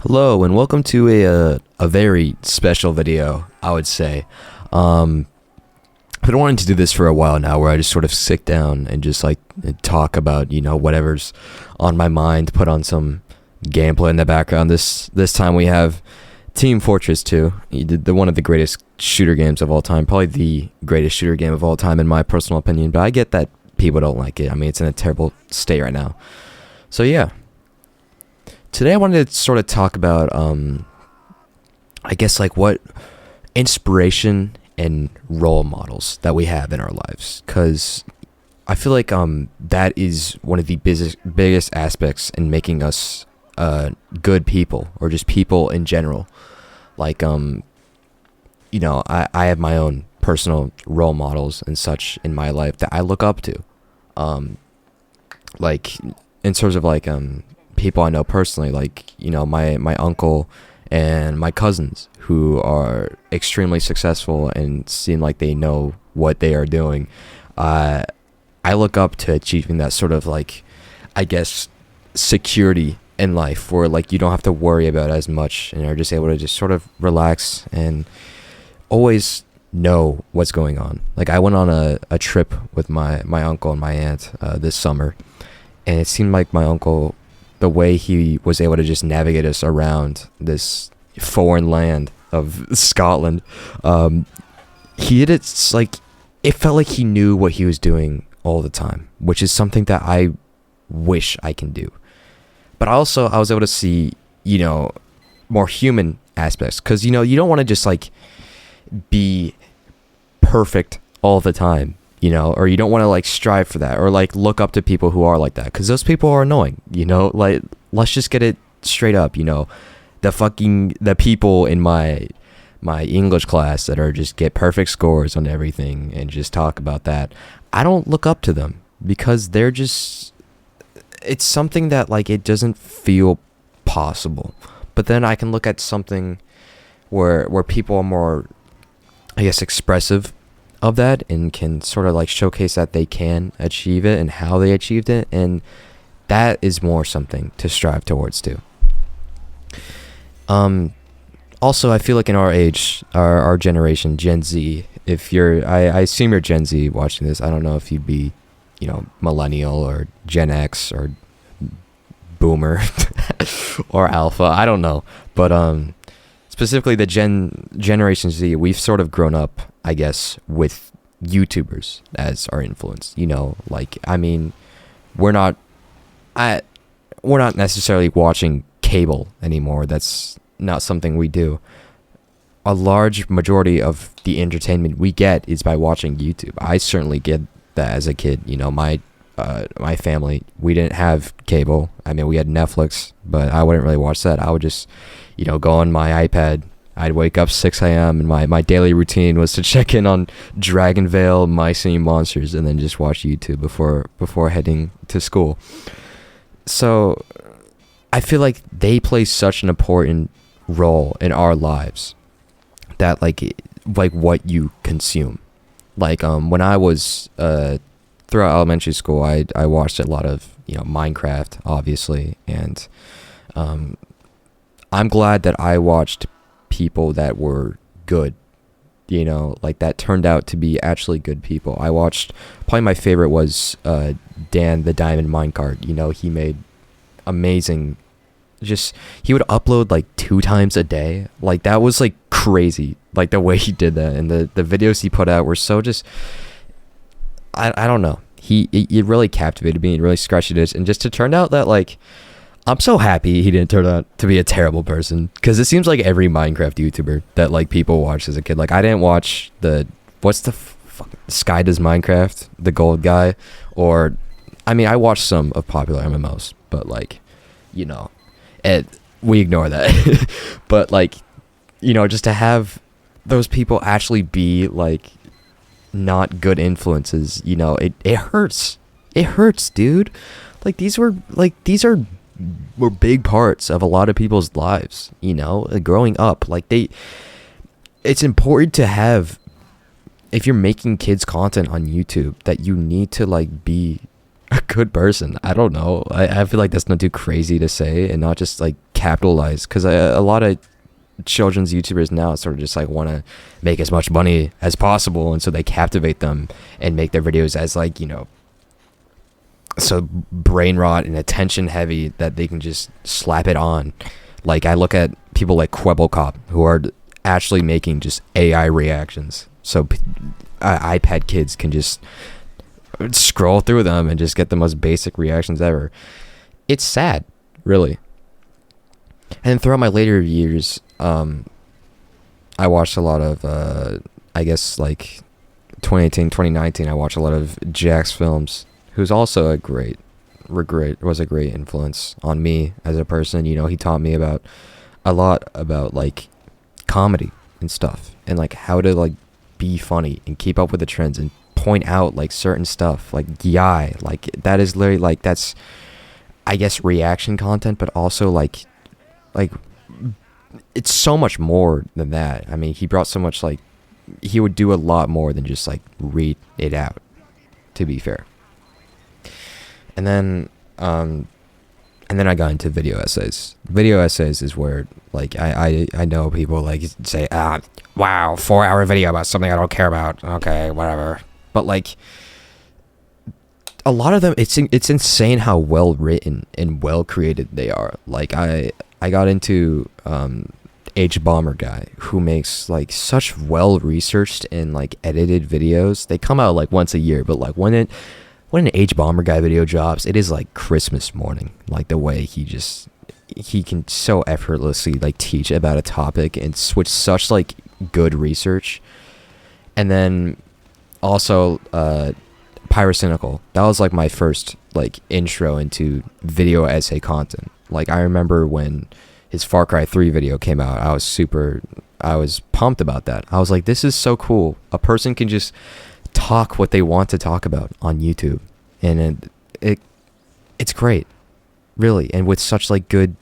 Hello and welcome to a very special video, I would say. I've been wanting to do this for a while now, where I just sort of sit down and just like talk about whatever's on my mind, put on some gameplay in the background. This time we have Team Fortress 2, one of the greatest shooter games of all time, probably the greatest shooter game of all time in my personal opinion. But I get that people don't like it. I mean, it's in a terrible state right now. So yeah. Today I wanted to sort of talk about, I guess, like what inspiration and role models that we have in our lives. Because I feel like that is one of the biggest aspects in making us good people, or just people in general. Like, I have my own personal role models and such in my life that I look up to. Like, in terms of like, people I know personally, like, my uncle and my cousins, who are extremely successful and seem like they know what they are doing. I look up to achieving that sort of, like, I guess, security in life, where like you don't have to worry about as much and are just able to just sort of relax and always know what's going on. Like, I went on a trip with my uncle and my aunt this summer, and it seemed like my uncle, the way he was able to just navigate us around this foreign land of Scotland, he did it like, it felt like he knew what he was doing all the time, which is something that I wish I can do. But also, I was able to see, more human aspects, because, you don't want to just like be perfect all the time, or you don't want to like strive for that, or like look up to people who are like that, because those people are annoying. Like, let's just get it straight up. The people in my English class that are just get perfect scores on everything and just talk about that, I don't look up to them, because they're just, it's something that like it doesn't feel possible. But then I can look at something where people are more, I guess, expressive of that, and can sort of like showcase that they can achieve it and how they achieved it, and that is more something to strive towards too. Also, I feel like in our age, our generation, Gen Z, if you're, I assume you're Gen Z watching this. I don't know if you'd be, millennial or Gen X or boomer or alpha, I don't know. But specifically the Generation Z, we've sort of grown up, I guess, with YouTubers as our influence. Like, I mean, we're not necessarily watching cable anymore. That's not something we do. A large majority of the entertainment we get is by watching YouTube. I certainly get that as a kid. My family, we didn't have cable. I mean, we had Netflix, but I wouldn't really watch that. I would just, go on my iPad. I'd wake up 6 a.m. and my daily routine was to check in on Dragonvale, My Singing Monsters, and then just watch YouTube before heading to school. So I feel like they play such an important role in our lives, that like what you consume. Like, when I was throughout elementary school, I watched a lot of Minecraft, obviously, and I'm glad that I watched people that were good, like that turned out to be actually good people. I watched, probably my favorite was Dan the Diamond Minecart. He made amazing, just, he would upload like 2 times a day. Like, that was like crazy, like the way he did that, and the videos he put out were so just, I don't know, it really captivated me and really scratched it itch. And just to turn out that, like, I'm so happy he didn't turn out to be a terrible person, because it seems like every Minecraft YouTuber that like people watched as a kid, like, I didn't watch what's the Sky Does Minecraft, the gold guy, or, I mean, I watched some of popular MMOs, but like, we ignore that. But like, just to have those people actually be like not good influences, it hurts. It hurts, dude. Like, these were big parts of a lot of people's lives, growing up. Like, it's important to have, if you're making kids content on YouTube, that you need to like be a good person. I don't know. I feel like that's not too crazy to say, and not just like capitalize, because a lot of children's YouTubers now sort of just like want to make as much money as possible, and so they captivate them and make their videos as like, you know, so brain rot and attention heavy that they can just slap it on. Like I look at people like Kwebbelkop who are actually making just AI reactions, so iPad kids can just scroll through them and just get the most basic reactions ever. It's sad, really. And throughout my later years, I watched a lot of, I guess, like 2018, 2019, I watched a lot of Jax Films, who's also was a great influence on me as a person. You know, he taught me about a lot about, like, comedy and stuff, and, like, how to, like, be funny and keep up with the trends and point out, like, certain stuff, like, yai, like, that is literally, like, that's, I guess, reaction content, but also, like, it's so much more than that. I mean, he brought so much, like, he would do a lot more than just, like, read it out, to be fair. And then I got into video essays. Video essays is where, like, I know people, like, say, wow, 4-hour video about something I don't care about. Okay, whatever. But, like, a lot of them, it's insane how well written and well created they are. Like, I got into H Bomber guy, who makes, like, such well researched and, like, edited videos. They come out like once a year, but, like, when an H Bomber guy video drops, it is like Christmas morning. Like, the way he can so effortlessly, like, teach about a topic and switch such, like, good research. And then also Pyrocynical. That was, like, my first, like, intro into video essay content. Like, I remember when his Far Cry 3 video came out, I was pumped about that. I was like, this is so cool. A person can just talk what they want to talk about on YouTube, and it's great, really, and with such, like, good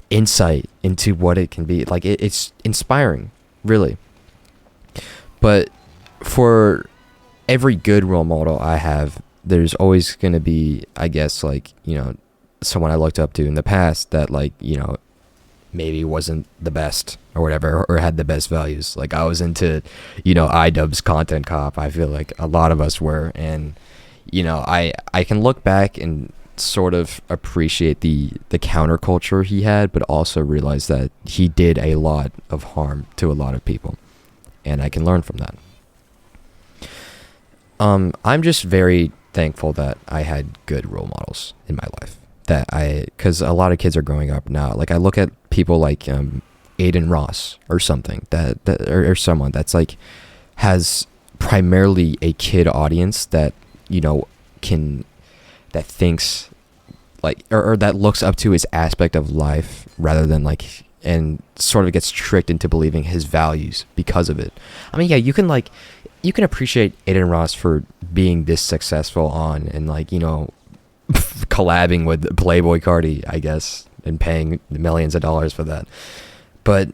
insight into what it can be. Like, it's inspiring, really. But for every good role model I have, there's always going to be, I guess, like, you know, someone I looked up to in the past that, like, you know, maybe wasn't the best or whatever, or had the best values. Like, I was into, you know, iDubbbz Content Cop. I feel like a lot of us were, and, you know, I can look back and sort of appreciate the counterculture he had, but also realize that he did a lot of harm to a lot of people, and I can learn from that. I'm just very thankful that I had good role models in my life. Because a lot of kids are growing up now. Like, I look at people like Aiden Ross or something or someone that's, like, has primarily a kid audience that, you know, that thinks, like, or that looks up to his aspect of life rather than, like, and sort of gets tricked into believing his values because of it. I mean, yeah, you can appreciate Aiden Ross for being this successful and, like, you know, collabing with Playboy Cardi, I guess, and paying millions of dollars for that. But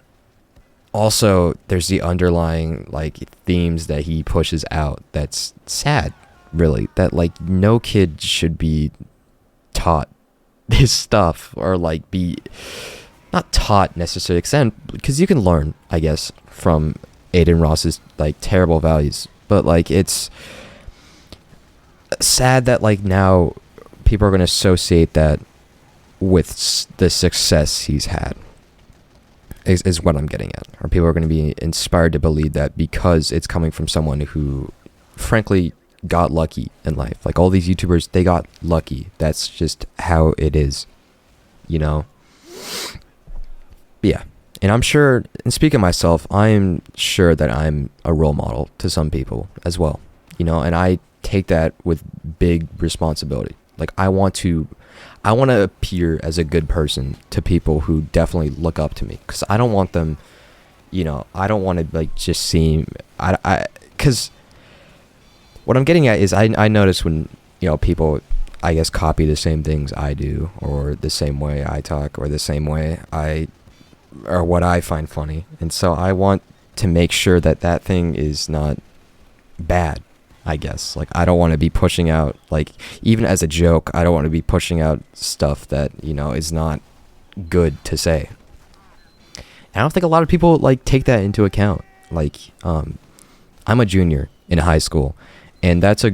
also, there's the underlying, like, themes that he pushes out that's sad, really. That, like, no kid should be taught this stuff, or, like, be not taught necessarily, because you can learn, I guess, from Aiden Ross's, like, terrible values. But, like, it's sad that, like, now people are going to associate that with the success he's had, is what I'm getting at. Or people are going to be inspired to believe that because it's coming from someone who, frankly, got lucky in life. Like, all these YouTubers, they got lucky. That's just how it is, you know? But yeah. And I'm sure, and speaking of myself, I'm sure that I'm a role model to some people as well, you know? And I take that with big responsibility. Like, I want to appear as a good person to people who definitely look up to me, because I don't want them, you know, I don't want to, like, just seem, because what I'm getting at is I notice when, you know, people, I guess, copy the same things I do, or the same way I talk, or the same way or what I find funny. And so I want to make sure that thing is not bad, I guess. Like, I don't want to be pushing out, like, even as a joke, I don't want to be pushing out stuff that, you know, is not good to say. I don't think a lot of people like take that into account. Like, I'm a junior in high school, and that's a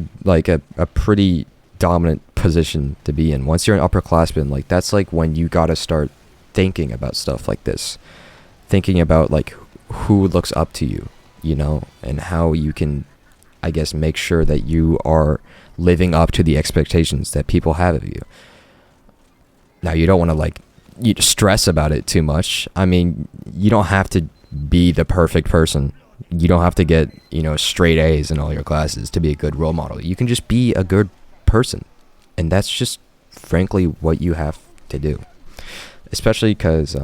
pretty dominant position to be in. Once you're an upperclassman, like that's like when you gotta start thinking about stuff like this, thinking about like who looks up to you, you know, and how you can, I guess, make sure that you are living up to the expectations that people have of you. Now, you don't want to like you stress about it too much. I mean, you don't have to be the perfect person. You don't have to get, you know, straight A's in all your classes to be a good role model. You can just be a good person. And that's just frankly what you have to do. Especially because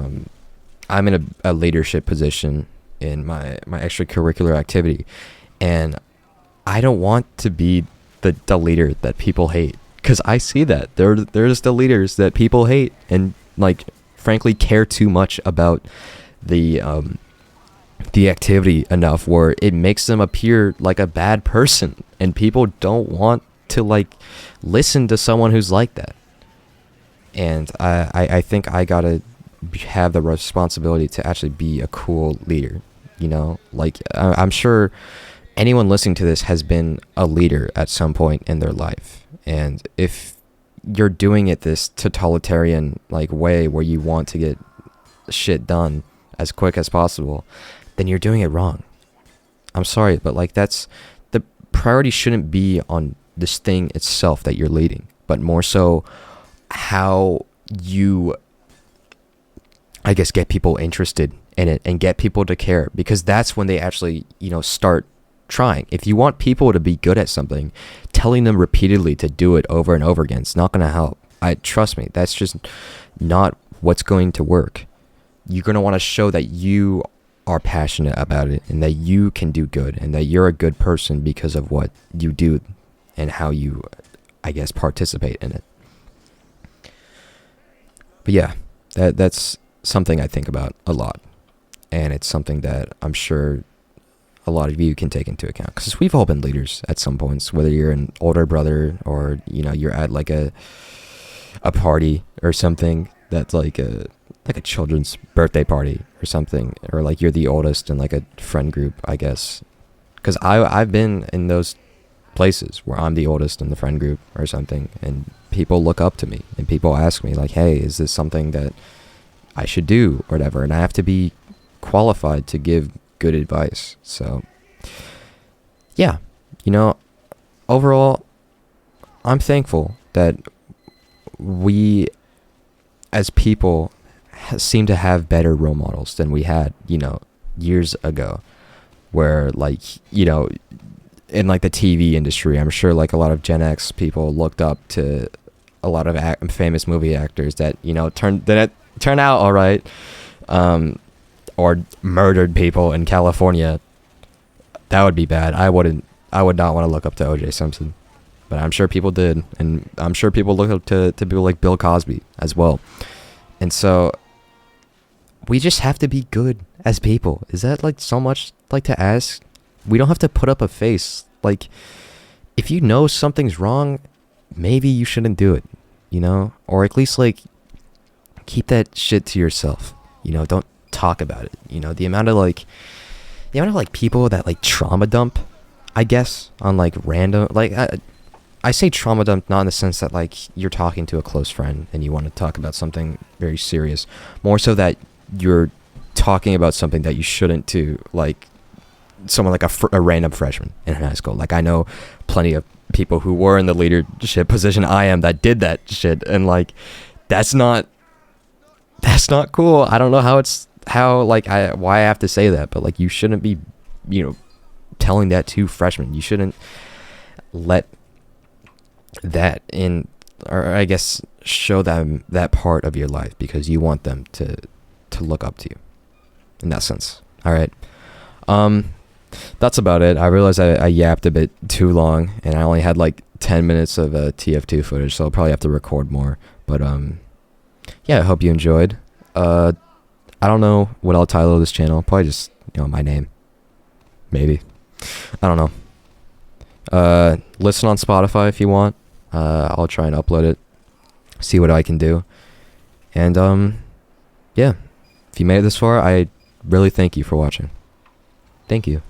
I'm in a leadership position in my extracurricular activity. And I don't want to be the leader that people hate. Because I see that. There's the leaders that people hate and, like, frankly care too much about the activity enough where it makes them appear like a bad person. And people don't want to, like, listen to someone who's like that. And I think I gotta have the responsibility to actually be a cool leader, you know? Like, I'm sure anyone listening to this has been a leader at some point in their life. And if you're doing it this totalitarian, like, way where you want to get shit done as quick as possible, then you're doing it wrong. I'm sorry, but, like, that's the priority shouldn't be on this thing itself that you're leading, but more so how you, I guess, get people interested in it and get people to care, because that's when they actually, you know, start trying. If you want people to be good at something, telling them repeatedly to do it over and over again, it's not going to help. Trust me, that's just not what's going to work. You're going to want to show that you are passionate about it and that you can do good and that you're a good person because of what you do and how you, I guess, participate in it. But yeah, that's something I think about a lot. And it's something that I'm sure a lot of you can take into account, because we've all been leaders at some points, whether you're an older brother or, you know, you're at like a party or something that's like a children's birthday party or something, or like you're the oldest in like a friend group, I guess. Because I've been in those places where I'm the oldest in the friend group or something, and people look up to me and people ask me like, hey, is this something that I should do or whatever, and I have to be qualified to give good advice. So yeah, you know, overall, I'm thankful that we as people seem to have better role models than we had, you know, years ago, where, like, you know, in like the TV industry, I'm sure like a lot of Gen X people looked up to a lot of famous movie actors that, you know, turned out all right, or murdered people in California. That would be bad. I would not want to look up to O.J. Simpson, but I'm sure people did, and I'm sure people look up to people like Bill Cosby as well. And so we just have to be good as people. Is that like so much like to ask? We don't have to put up a face. Like, if you know something's wrong, maybe you shouldn't do it, you know? Or at least, like, keep that shit to yourself, you know? Don't talk about it, you know? The amount of people that, like, trauma dump, I guess, on, like, random, like, I say trauma dump not in the sense that, like, you're talking to a close friend and you want to talk about something very serious, more so that you're talking about something that you shouldn't to, like, someone like a random freshman in high school. Like, I know plenty of people who were in the leadership position I am that did that shit, and, like, that's not cool. I don't know why I have to say that, but, like, you shouldn't be, you know, telling that to freshmen. You shouldn't let that in, or I guess show them that part of your life because you want them to look up to you in that sense. All right. That's about it. I realized I yapped a bit too long, and I only had like 10 minutes of TF2 footage, so I'll probably have to record more. But yeah, I hope you enjoyed. I don't know what I'll title this channel. Probably just, you know, my name. Maybe. I don't know. Listen on Spotify if you want. I'll try and upload it. See what I can do. And yeah, if you made it this far, I really thank you for watching. Thank you.